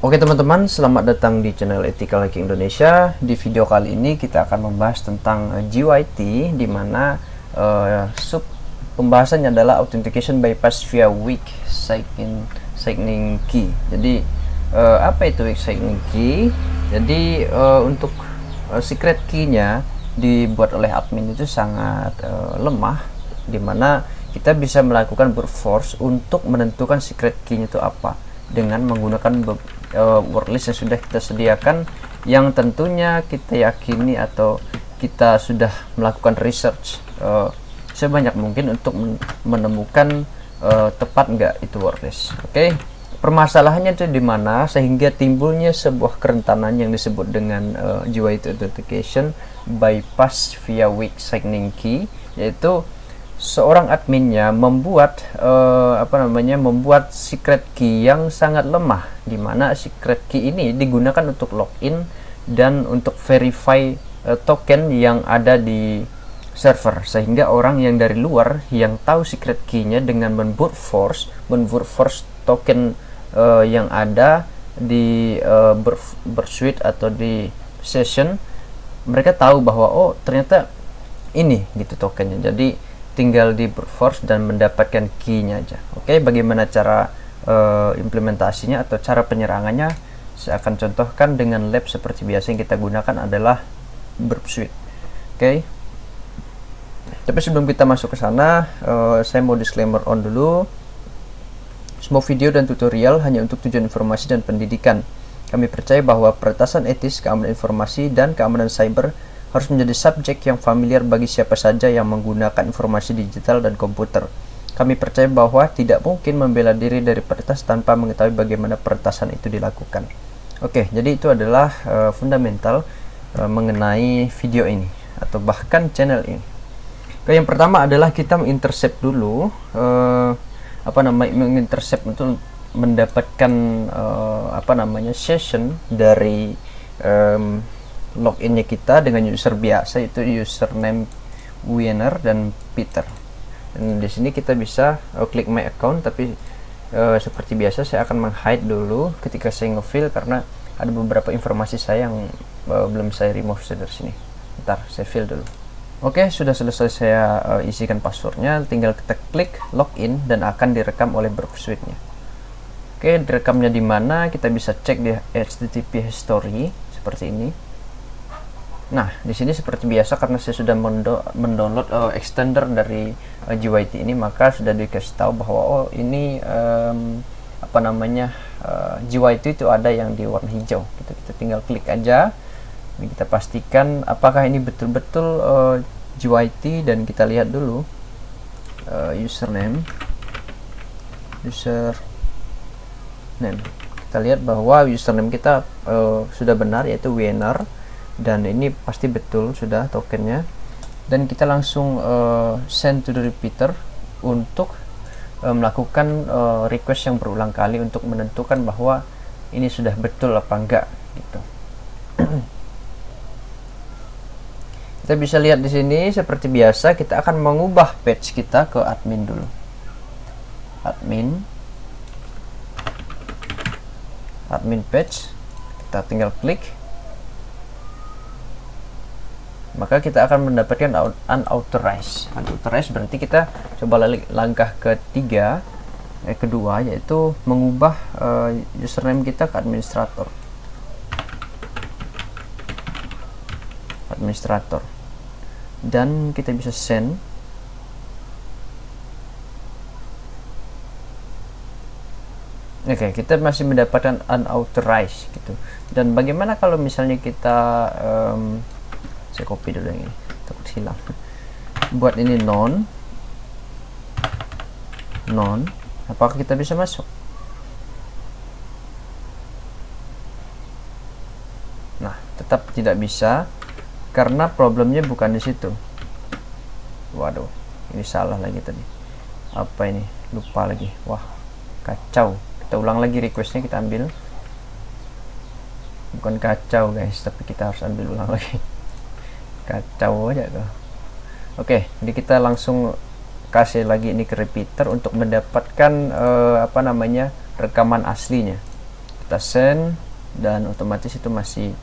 Oke teman-teman, selamat datang di channel Ethical Hacking Indonesia. Di video kali ini kita akan membahas tentang GYT, di mana sub pembahasannya adalah Authentication Bypass via Weak Signing Key. Jadi apa itu Weak Signing Key? Jadi untuk secret key-nya dibuat oleh admin itu sangat lemah, di mana kita bisa melakukan brute force untuk menentukan secret key-nya itu apa dengan menggunakan word list yang sudah kita sediakan, yang tentunya kita yakini atau kita sudah melakukan research sebanyak mungkin untuk menemukan tepat nggak itu word list. Oke, permasalahannya itu di mana sehingga timbulnya sebuah kerentanan yang disebut dengan GYT authentication bypass via weak signing key, yaitu seorang adminnya membuat membuat secret key yang sangat lemah, di mana secret key ini digunakan untuk login dan untuk verify token yang ada di server, sehingga orang yang dari luar yang tahu secret key-nya dengan brute force token yang ada di Bursuit atau di session, mereka tahu bahwa oh ternyata ini gitu tokennya, jadi tinggal di brute force dan mendapatkan key-nya aja. Oke, bagaimana cara implementasinya atau cara penyerangannya saya akan contohkan dengan lab seperti biasa. Yang kita gunakan adalah Bursuit. Oke, tapi sebelum kita masuk ke sana, saya mau disclaimer on dulu. Semua video dan tutorial hanya untuk tujuan informasi dan pendidikan. Kami percaya bahwa peretasan etis, keamanan informasi, dan keamanan cyber harus menjadi subjek yang familiar bagi siapa saja yang menggunakan informasi digital dan komputer. Kami percaya bahwa tidak mungkin membela diri dari peretas tanpa mengetahui bagaimana peretasan itu dilakukan. Oke, jadi itu adalah fundamental mengenai video ini atau bahkan channel ini. Oke, yang pertama adalah kita mengintercept dulu mengintercept untuk mendapatkan session dari loginnya kita dengan user biasa, itu username Wiener dan Peter. Dan di sini kita bisa klik my account, tapi seperti biasa saya akan meng-hide dulu ketika saya nge-fill karena ada beberapa informasi saya yang belum saya remove dari sini. Bentar, saya fill dulu. Oke, sudah selesai saya isikan passwordnya, tinggal kita klik login dan akan direkam oleh Bursuit-nya. Oke, direkamnya di mana? Kita bisa cek di HTTP history seperti ini. Nah, di sini seperti biasa karena saya sudah mendownload extender dari GYT ini, maka sudah dikasih tahu bahwa oh ini GYT itu ada yang di warna hijau. Kita tinggal klik aja. Ini kita pastikan apakah ini betul-betul GYT, dan kita lihat dulu username. Kita lihat bahwa username kita sudah benar, yaitu Wiener. Dan ini pasti betul sudah tokennya, dan kita langsung send to the repeater untuk melakukan request yang berulang kali untuk menentukan bahwa ini sudah betul apa enggak gitu. Kita bisa lihat di sini seperti biasa kita akan mengubah page kita ke admin dulu. Admin page, kita tinggal klik. Maka kita akan mendapatkan unauthorized. Unauthorized berarti kita coba langkah kedua, yaitu mengubah username kita ke administrator. Dan kita bisa send. Oke, kita masih mendapatkan unauthorized gitu. Dan bagaimana kalau misalnya kita saya copy dulu yang ini, takut hilang. Buat ini non, apakah kita bisa masuk? Nah, tetap tidak bisa karena problemnya bukan di situ. Waduh, ini salah lagi tadi. Apa ini? Lupa lagi. Wah, kacau. Kita ulang lagi requestnya, kita ambil. Bukan kacau guys, tapi kita harus ambil ulang lagi. Kacau aja tuh. Oke, jadi kita langsung kasih lagi ini ke repeater untuk mendapatkan rekaman aslinya. kita send dan otomatis itu masih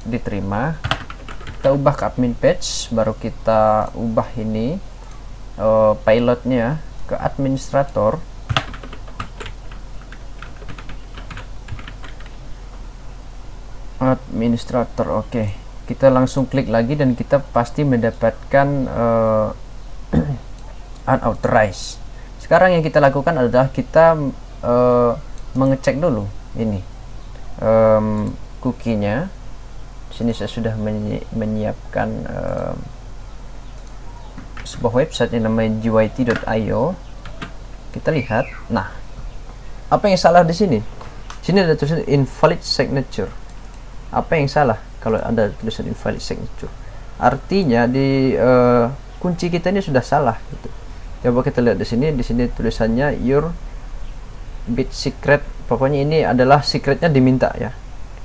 diterima. Kita ubah ke admin page, baru kita ubah ini pilotnya ke administrator. Oke. Kita langsung klik lagi dan kita pasti mendapatkan unauthorized. Sekarang yang kita lakukan adalah kita mengecek dulu ini cookie-nya. Sini saya sudah menyiapkan sebuah website yang namanya gyt.io. Kita lihat. Nah, apa yang salah di sini? Sini ada tulisan invalid signature. Apa yang salah kalau ada tulisan invalid signature? Artinya di kunci kita ini sudah salah gitu. Coba kita lihat di sini tulisannya your bit secret. Pokoknya ini adalah secretnya diminta ya.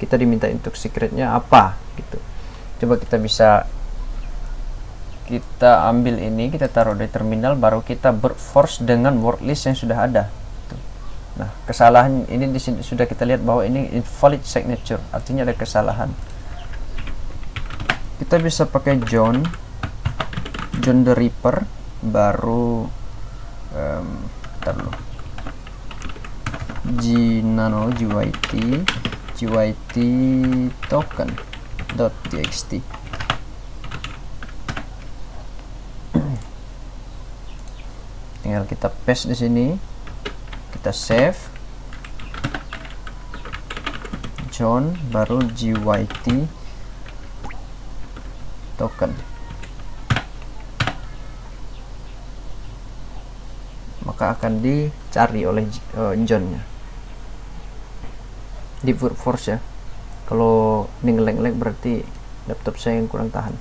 Kita diminta untuk secretnya apa gitu. Coba kita ambil ini, kita taruh di terminal, baru kita brute-force dengan word list yang sudah ada. Nah, kesalahan ini di sini sudah kita lihat bahwa ini invalid signature, artinya ada kesalahan. Kita bisa pakai John the Ripper, baru gyt token.txt. Tinggal kita paste di sini, kita save John baru gyt token, maka akan dicari oleh John-nya di brute force ya. Kalau ini nge-lag berarti laptop saya yang kurang tahan.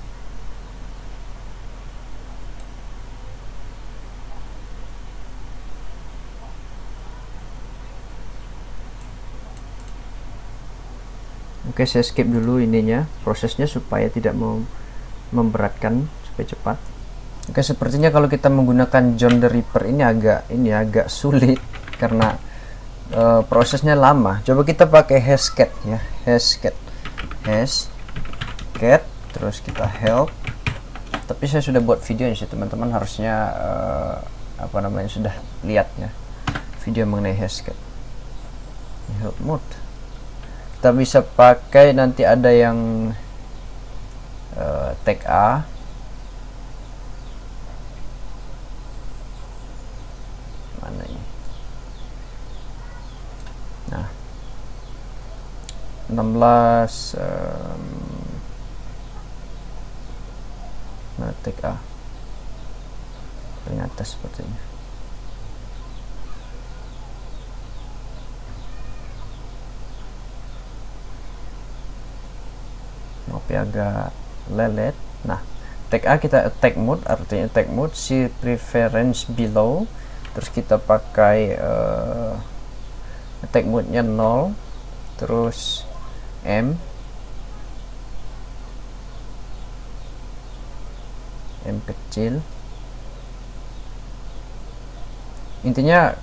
Oke, saya skip dulu ininya, prosesnya supaya tidak memberatkan, supaya cepat. Oke, sepertinya kalau kita menggunakan John the Ripper ini agak sulit karena prosesnya lama. Coba kita pakai hashcat ya, hashcat terus kita help. Tapi saya sudah buat video sih teman-teman, harusnya sudah lihat ya video mengenai hashcat. Help mode kita bisa pakai, nanti ada yang tag A, mana ini, nah 16 mana tag A, ternyata sepertinya. Tapi agak lelet. Nah, tag A kita attack mode, artinya attack mode see preference below. Terus kita pakai attack mode nya 0, terus M kecil. Intinya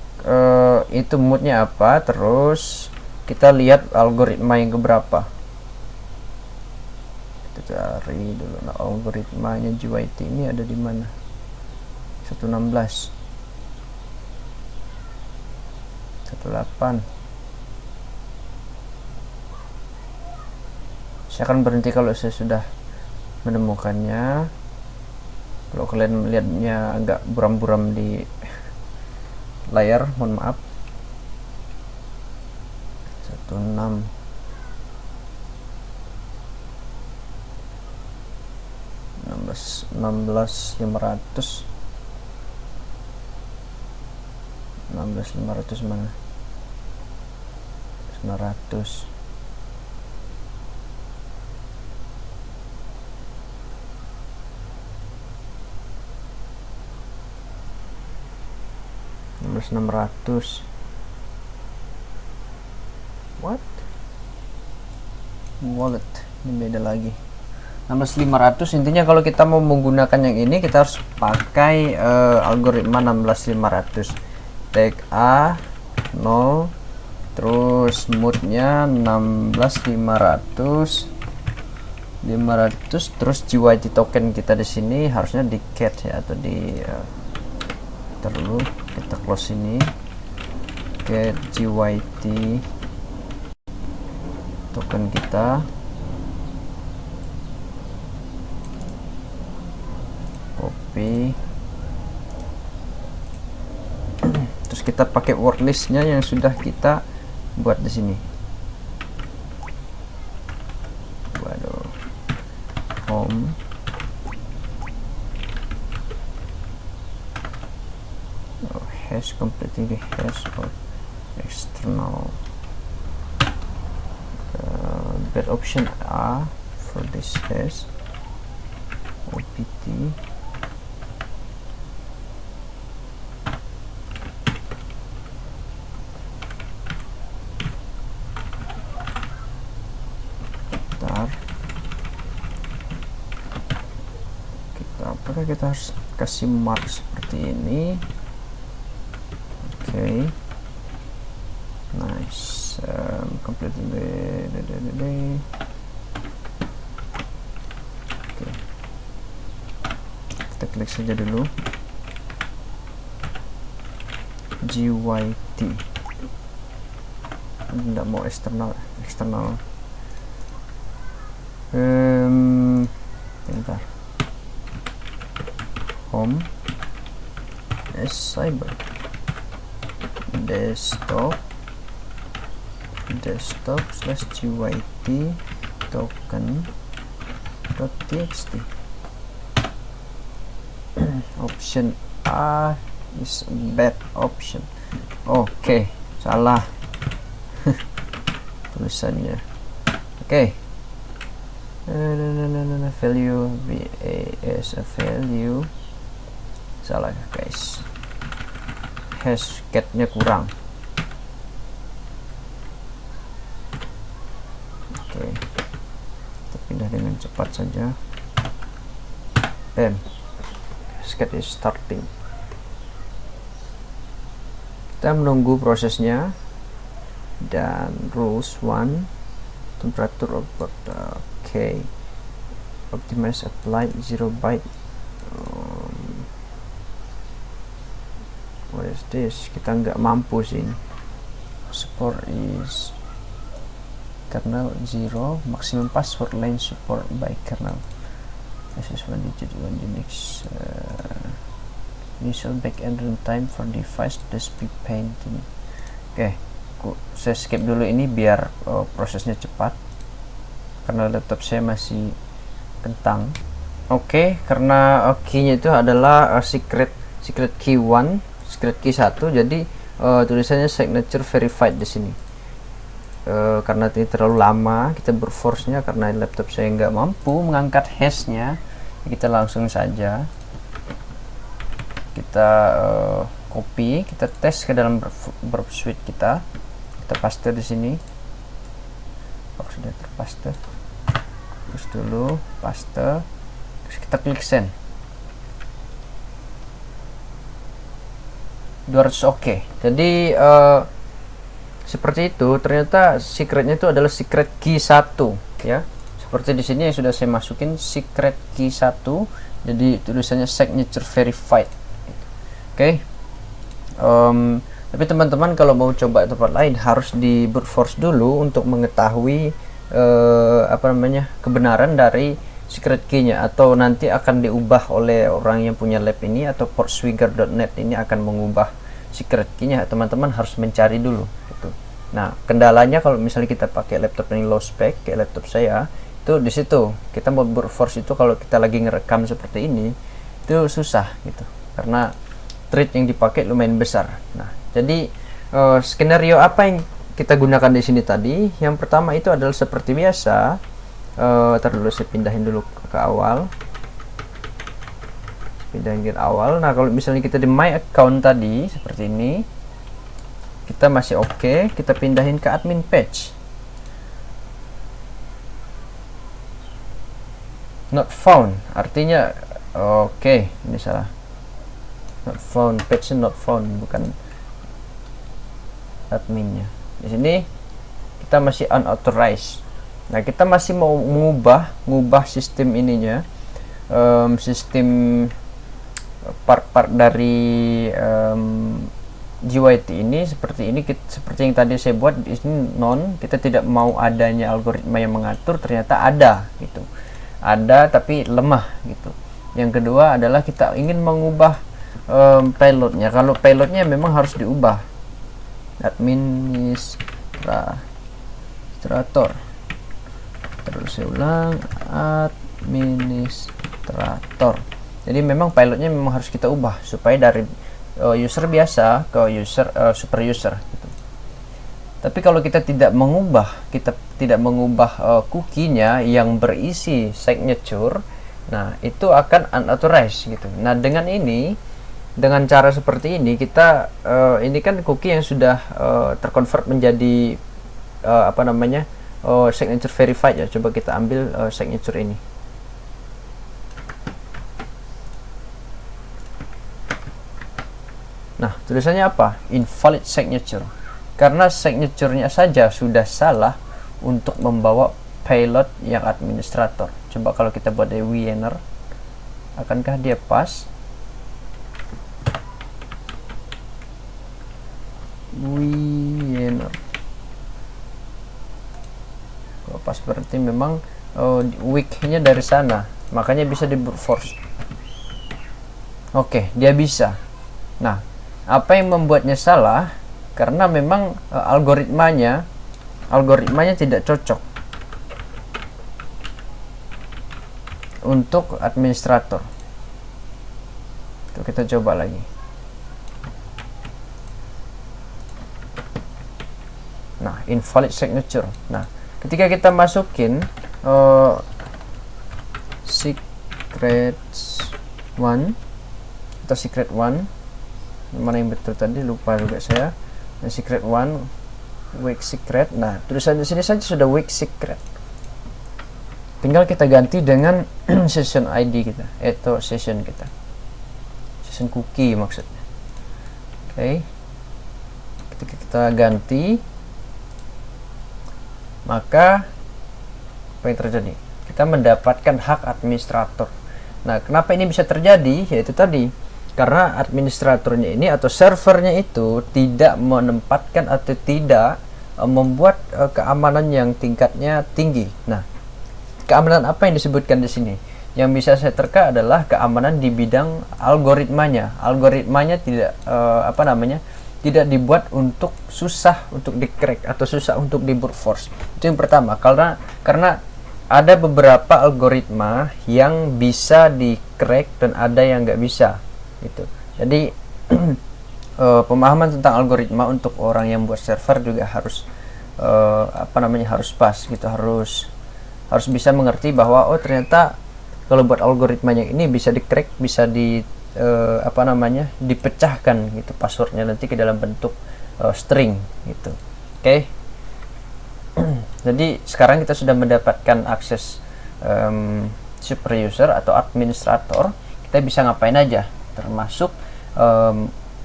itu mode-nya apa, terus kita lihat algoritma yang keberapa. Kita cari dulu. Nah, algoritmanya gyt ini ada di mana? 116 18. Saya akan berhenti kalau saya sudah menemukannya. Kalau kalian melihatnya agak buram-buram di layar, mohon maaf. 16 16500 mana? 900. What? Wallet ini beda lagi. 16500. Intinya kalau kita mau menggunakan yang ini, kita harus pakai algoritma 16500. Tag A 0, terus moodnya 16.500 terus GYT token kita di sini harusnya di cat ya, atau di dulu kita close ini, get GYT token kita, copy, terus kita pakai word listnya yang sudah kita buat di sini. Waduh, home, hash, completing the hash or external. Bad option A for this hash, opt, apakah kita harus kasih mark seperti ini. Oke, nice. Completing the oke, kita klik saja dulu GYT, tidak mau eksternal. Bentar, home, cyber, desktop slash GYT token .txt. Option A is bad option. Oke, salah tulisannya. Oke, value VAS a value, salah guys, hash cat-nya kurang. Oke, kita pindah dengan cepat saja. Cat is starting. Kita menunggu prosesnya. Dan rules 1, temperature output. Oke, optimize applied 0 byte. What is this? Kita nggak mampu sih. Support is kernel 0, maximum password line support by kernel. This is 1 digit, 1 Unix. Initial backend runtime for device DSP painting. Oke, saya skip dulu ini biar prosesnya cepat karena laptop saya masih kentang. Oke, karena key-nya itu adalah secret key 1, secret key 1, jadi tulisannya signature verified di sini. Karena ini terlalu lama kita brute-force-nya, karena laptop saya nggak mampu mengangkat hash-nya, kita langsung saja kita copy, kita tes ke dalam Burp Suite kita paste di sini. Sudah terpaste, terus dulu paste, terus kita klik send. 200 oke. Jadi seperti itu. Ternyata secretnya itu adalah secret key 1 ya. Seperti di sini yang sudah saya masukin secret key 1. Jadi tulisannya signature verified. Oke. Tapi teman-teman kalau mau coba tempat lain harus di brute force dulu untuk mengetahui kebenaran dari secret key-nya, atau nanti akan diubah oleh orang yang punya lab ini, atau portswigger.net ini akan mengubah secret key-nya. Teman-teman harus mencari dulu gitu. Nah, kendalanya kalau misalnya kita pakai laptop ini low spec kayak laptop saya, itu di situ kita mau brute force itu kalau kita lagi ngerekam seperti ini itu susah gitu, karena thread yang dipakai lumayan besar. Nah, jadi skenario apa yang kita gunakan di sini tadi? Yang pertama itu adalah seperti biasa. Dulu saya pindahin dulu ke awal. Nah, kalau misalnya kita di my account tadi seperti ini, kita masih oke, kita pindahin ke admin page. Not found, artinya oke, ini salah. Not found, page not found, bukan adminnya. Di sini kita masih unauthorized. Nah, kita masih mau mengubah sistem ininya, sistem part-part dari GYT ini seperti ini. Seperti yang tadi saya buat di sini non, kita tidak mau adanya algoritma yang mengatur, ternyata ada gitu, ada tapi lemah gitu. Yang kedua adalah kita ingin mengubah payloadnya. Kalau payloadnya memang harus diubah, administrator, terus saya ulang, administrator. Jadi memang payloadnya memang harus kita ubah supaya dari user biasa ke super user gitu. Tapi kalau kita tidak mengubah cookie-nya yang berisi signature, nah itu akan unauthorized gitu. Nah, dengan cara seperti ini kita ini kan cookie yang sudah terconvert menjadi signature verified ya. Coba kita ambil signature ini. Nah, tulisannya apa? Invalid signature. Karena signature-nya saja sudah salah untuk membawa payload yang administrator. Coba kalau kita buat dari winner, akankah dia pas? Winner. Kalau pas berarti memang weak-nya dari sana, makanya bisa di brute force. Oke, dia bisa. Nah, apa yang membuatnya salah? Karena memang algoritmanya tidak cocok untuk administrator. Itu kita coba lagi. Nah, invalid signature. Nah, ketika kita masukin secret one atau secret one, mana yang betul tadi lupa juga saya. Nah, secret one, weak secret. Nah, tulisan di sini saja sudah weak secret. Tinggal kita ganti dengan session ID kita, atau session kita, session cookie maksudnya. Oke. Ketika kita ganti, maka apa yang terjadi? Kita mendapatkan hak administrator. Nah, kenapa ini bisa terjadi? Yaitu tadi, karena administratornya ini atau servernya itu tidak menempatkan atau tidak membuat keamanan yang tingkatnya tinggi. Nah, keamanan apa yang disebutkan di sini? Yang bisa saya terka adalah keamanan di bidang algoritmanya. Algoritmanya tidak tidak dibuat untuk susah untuk di-crack atau susah untuk di brute force. Itu yang pertama. Karena ada beberapa algoritma yang bisa di-crack dan ada yang nggak bisa. Gitu. Jadi pemahaman tentang algoritma untuk orang yang buat server juga harus harus pas gitu, harus bisa mengerti bahwa oh ternyata kalau buat algoritmanya ini bisa di-crack, bisa dipecahkan gitu passwordnya nanti ke dalam bentuk string gitu. Oke. Jadi sekarang kita sudah mendapatkan akses super user atau administrator. Kita bisa ngapain aja, termasuk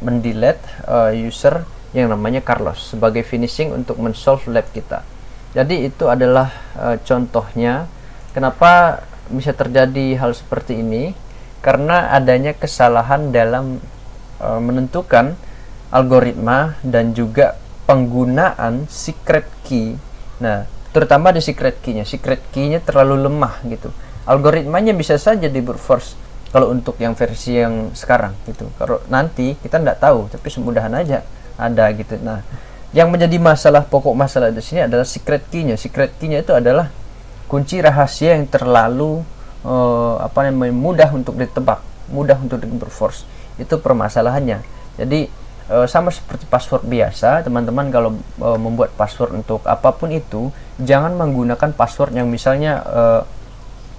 mendelete user yang namanya Carlos sebagai finishing untuk men-solve lab kita. Jadi itu adalah contohnya kenapa bisa terjadi hal seperti ini, karena adanya kesalahan dalam menentukan algoritma dan juga penggunaan secret key. Nah, terutama di secret key-nya terlalu lemah gitu. Algoritmanya bisa saja di brute force kalau untuk yang versi yang sekarang gitu. Kalau nanti kita tidak tahu, tapi semudahan aja ada gitu. Nah, yang menjadi pokok masalah di sini adalah secret key-nya. Secret key-nya itu adalah kunci rahasia yang terlalu mudah untuk ditebak, mudah untuk di brute force. Itu permasalahannya. Jadi sama seperti password biasa, teman-teman kalau membuat password untuk apapun itu, jangan menggunakan password yang misalnya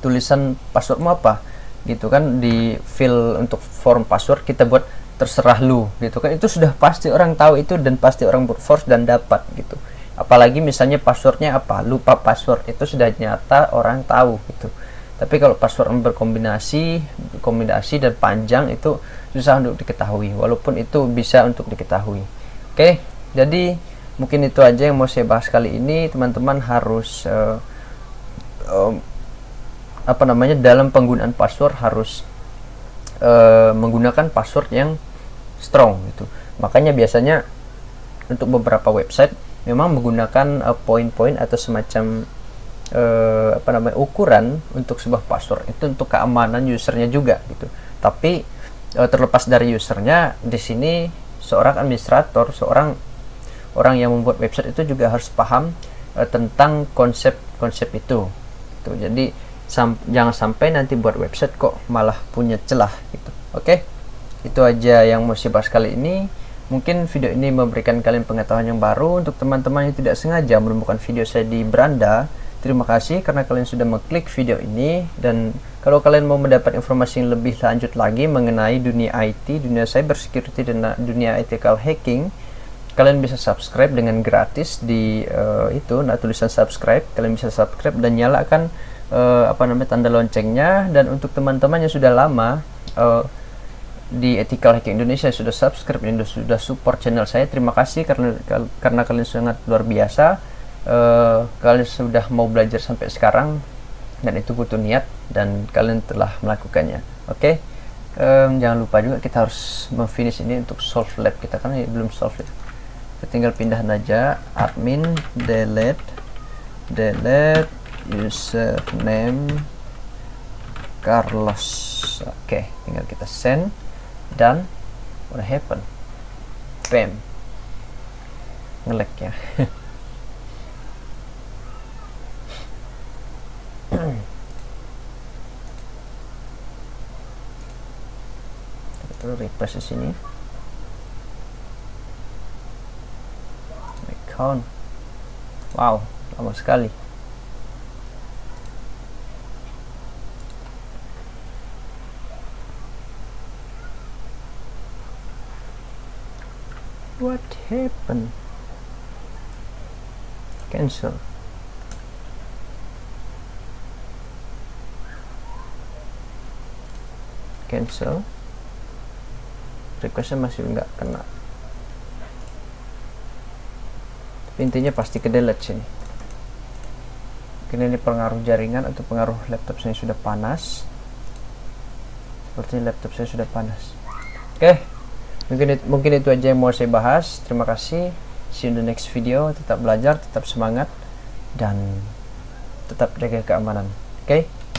tulisan passwordmu apa gitu kan, di fill untuk form password kita buat terserah lu gitu kan, itu sudah pasti orang tahu itu dan pasti orang brute force dan dapat gitu. Apalagi misalnya passwordnya apa, lupa password, itu sudah nyata orang tahu gitu. Tapi kalau password berkombinasi dan panjang itu susah untuk diketahui, walaupun itu bisa untuk diketahui. Oke, jadi mungkin itu aja yang mau saya bahas kali ini. Teman-teman harus dalam penggunaan password harus menggunakan password yang strong gitu. Makanya biasanya untuk beberapa website memang menggunakan poin-poin atau semacam ukuran untuk sebuah password itu untuk keamanan usernya juga gitu. Tapi terlepas dari usernya, di sini seorang administrator, seorang orang yang membuat website itu juga harus paham tentang konsep-konsep itu. Gitu. Jadi jangan sampai nanti buat website kok malah punya celah gitu. Oke, itu aja yang mau saya bahas kali ini. Mungkin video ini memberikan kalian pengetahuan yang baru. Untuk teman-teman yang tidak sengaja menemukan video saya di beranda, terima kasih karena kalian sudah mengklik video ini. Dan kalau kalian mau mendapat informasi yang lebih lanjut lagi mengenai dunia IT, dunia cyber security, dan dunia ethical hacking, kalian bisa subscribe dengan gratis di tulisan subscribe. Kalian bisa subscribe dan nyalakan tanda loncengnya. Dan untuk teman-teman yang sudah lama di Ethical Hacking Indonesia sudah subscribe dan sudah support channel saya, terima kasih karena kalian sangat luar biasa. Kalian sudah mau belajar sampai sekarang dan itu butuh niat dan kalian telah melakukannya. Oke. Jangan lupa juga kita harus memfinish ini untuk solve lab kita, karena belum solve ya. Kita tinggal pindah aja admin delete username Carlos. Oke, tinggal kita send dan what happened? Bam, nge-lag ya. Kita refresh di sini. Account. Wow, lama sekali. What happened? Cancel. Cancel. Requestnya masih nggak kena. Tapi intinya pasti ke delete sini. Mungkin ini pengaruh jaringan atau pengaruh laptop saya sudah panas. Sepertinya laptop saya sudah panas. Oke. Mungkin itu aja yang mau saya bahas. Terima kasih. See you in the next video. Tetap belajar, tetap semangat, dan tetap jaga keamanan. Oke.